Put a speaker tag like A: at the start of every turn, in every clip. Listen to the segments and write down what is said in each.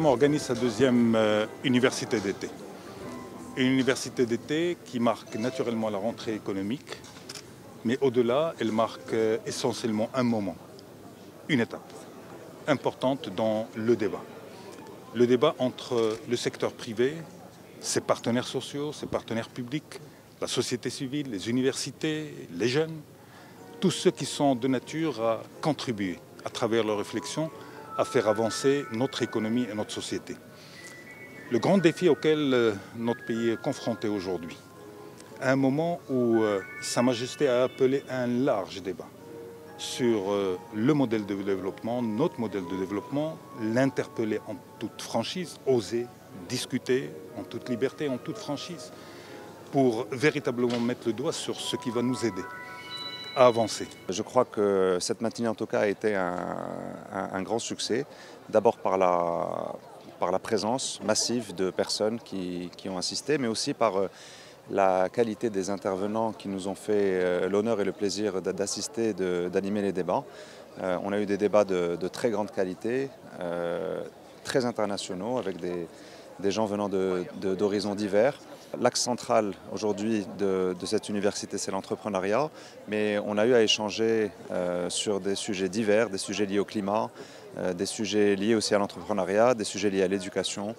A: organise sa deuxième université d'été. Une université d'été qui marque naturellement la rentrée économique, mais au-delà, elle marque essentiellement un moment, une étape importante dans le débat. Le débat entre le secteur privé, ses partenaires sociaux, ses partenaires publics, la société civile, les universités, les jeunes, tous ceux qui sont de nature à contribuer à travers leurs réflexions à faire avancer notre économie et notre société. Le grand défi auquel notre pays est confronté aujourd'hui, à un moment où Sa Majesté a appelé un large débat sur le modèle de développement, notre modèle de développement, l'interpeller en toute franchise, oser discuter en toute liberté, en toute franchise, pour véritablement mettre le doigt sur ce qui va nous aider à avancer.
B: Je crois que cette matinée en tout cas a été un grand succès, d'abord par la présence massive de personnes qui ont assisté, mais aussi par la qualité des intervenants qui nous ont fait l'honneur et le plaisir d'assister, d'animer les débats. On a eu des débats de très grande qualité, très internationaux, avec des gens venant d'horizons divers. L'axe central aujourd'hui de cette université, c'est l'entrepreneuriat, mais on a eu à échanger sur des sujets divers, des sujets liés au climat, des sujets liés aussi à l'entrepreneuriat, des sujets liés à l'éducation,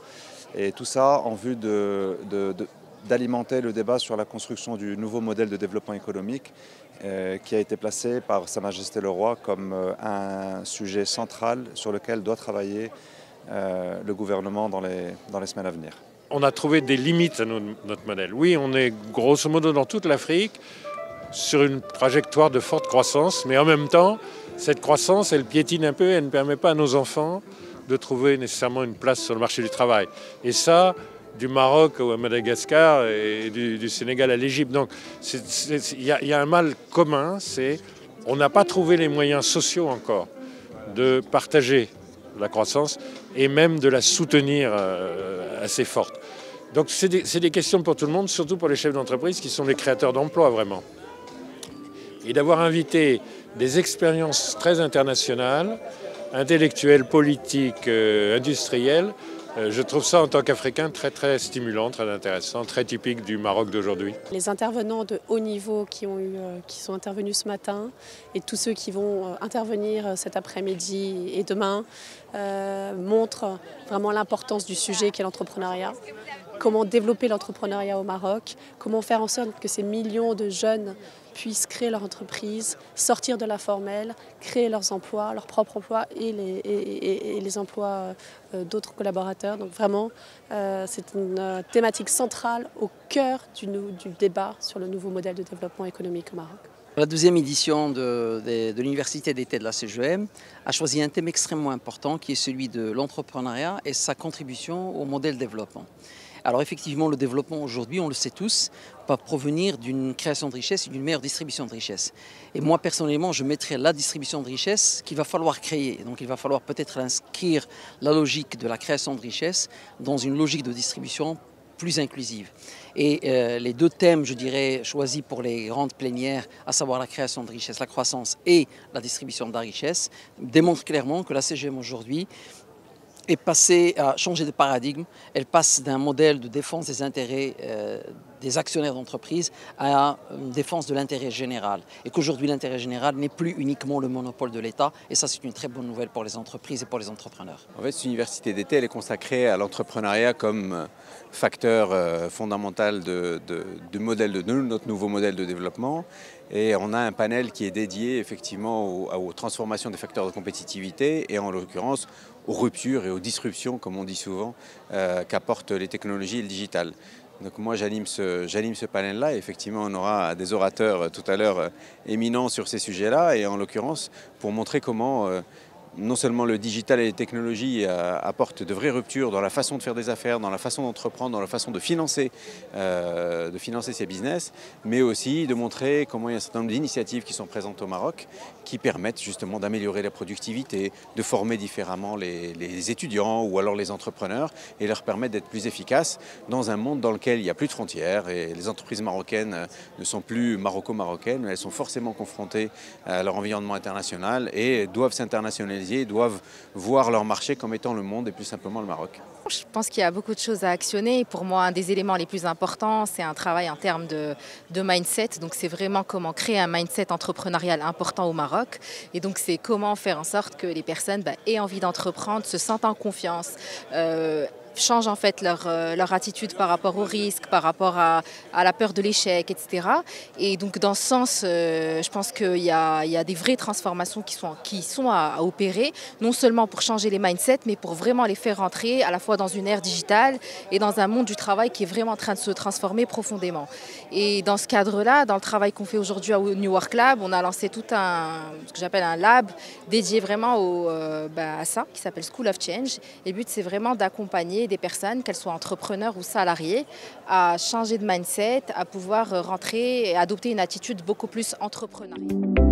B: et tout ça en vue d'alimenter le débat sur la construction du nouveau modèle de développement économique qui a été placé par Sa Majesté le Roi comme un sujet central sur lequel doit travailler le gouvernement dans les semaines à venir.
C: On a trouvé des limites à notre modèle. Oui, on est grosso modo dans toute l'Afrique sur une trajectoire de forte croissance, mais en même temps, cette croissance, elle piétine un peu, elle ne permet pas à nos enfants de trouver nécessairement une place sur le marché du travail. Et ça, du Maroc à Madagascar et du Sénégal à l'Égypte. Donc il y a un mal commun, c'est on n'a pas trouvé les moyens sociaux encore de partager la croissance et même de la soutenir assez forte. Donc c'est des questions pour tout le monde, surtout pour les chefs d'entreprise qui sont les créateurs d'emplois vraiment. Et d'avoir invité des expériences très internationales, intellectuelles, politiques, industrielles, je trouve ça en tant qu'Africain très très stimulant, très intéressant, très typique du Maroc d'aujourd'hui.
D: Les intervenants de haut niveau qui sont intervenus ce matin et tous ceux qui vont intervenir cet après-midi et demain montrent vraiment l'importance du sujet qu'est l'entrepreneuriat. Comment développer l'entrepreneuriat au Maroc, comment faire en sorte que ces millions de jeunes puissent créer leur entreprise, sortir de l'informel, créer leurs emplois, leurs propres emplois et les emplois d'autres collaborateurs. Donc vraiment, c'est une thématique centrale au cœur du débat sur le nouveau modèle de développement économique au Maroc.
E: La deuxième édition de l'université d'été de la CGEM a choisi un thème extrêmement important qui est celui de l'entrepreneuriat et sa contribution au modèle développement. Alors effectivement, le développement aujourd'hui, on le sait tous, va provenir d'une création de richesse et d'une meilleure distribution de richesse. Et moi, personnellement, je mettrais la distribution de richesse qu'il va falloir créer. Donc il va falloir peut-être inscrire la logique de la création de richesse dans une logique de distribution plus inclusive. Et les deux thèmes, je dirais, choisis pour les grandes plénières, à savoir la création de richesse, la croissance et la distribution de la richesse, démontrent clairement que la CGM aujourd'hui est passée à changer de paradigme. Elle passe d'un modèle de défense des intérêts des actionnaires d'entreprise à une défense de l'intérêt général. Et qu'aujourd'hui, l'intérêt général n'est plus uniquement le monopole de l'État. Et ça, c'est une très bonne nouvelle pour les entreprises et pour les entrepreneurs.
F: En fait, cette université d'été, elle est consacrée à l'entrepreneuriat comme facteur fondamental de notre nouveau modèle de développement. Et on a un panel qui est dédié effectivement aux transformations des facteurs de compétitivité et en l'occurrence aux ruptures et aux disruptions, comme on dit souvent, qu'apportent les technologies et le digital. Donc moi j'anime ce panel-là et effectivement on aura des orateurs tout à l'heure éminents sur ces sujets-là et en l'occurrence pour montrer comment non seulement le digital et les technologies apportent de vraies ruptures dans la façon de faire des affaires, dans la façon d'entreprendre, dans la façon de financer ces business, mais aussi de montrer comment il y a un certain nombre d'initiatives qui sont présentes au Maroc qui permettent justement d'améliorer la productivité, de former différemment les étudiants ou alors les entrepreneurs et leur permettre d'être plus efficaces dans un monde dans lequel il n'y a plus de frontières et les entreprises marocaines ne sont plus maroco-marocaines, mais elles sont forcément confrontées à leur environnement international et doivent s'internationaliser disiez, doivent voir leur marché comme étant le monde et plus simplement le Maroc?
G: Je pense qu'il y a beaucoup de choses à actionner. Pour moi, un des éléments les plus importants, c'est un travail en termes de mindset. Donc, c'est vraiment comment créer un mindset entrepreneurial important au Maroc. Et donc, c'est comment faire en sorte que les personnes aient envie d'entreprendre, se sentent en confiance, changent en fait leur attitude par rapport au risque, par rapport à la peur de l'échec, etc. Et donc dans ce sens, je pense qu'il y a des vraies transformations qui sont à opérer, non seulement pour changer les mindsets, mais pour vraiment les faire rentrer à la fois dans une ère digitale et dans un monde du travail qui est vraiment en train de se transformer profondément. Et dans ce cadre-là, dans le travail qu'on fait aujourd'hui au New Work Lab, on a lancé tout ce que j'appelle un lab dédié vraiment à ça, qui s'appelle School of Change. Et le but, c'est vraiment d'accompagner des personnes, qu'elles soient entrepreneurs ou salariés, à changer de mindset, à pouvoir rentrer et adopter une attitude beaucoup plus entrepreneuriale.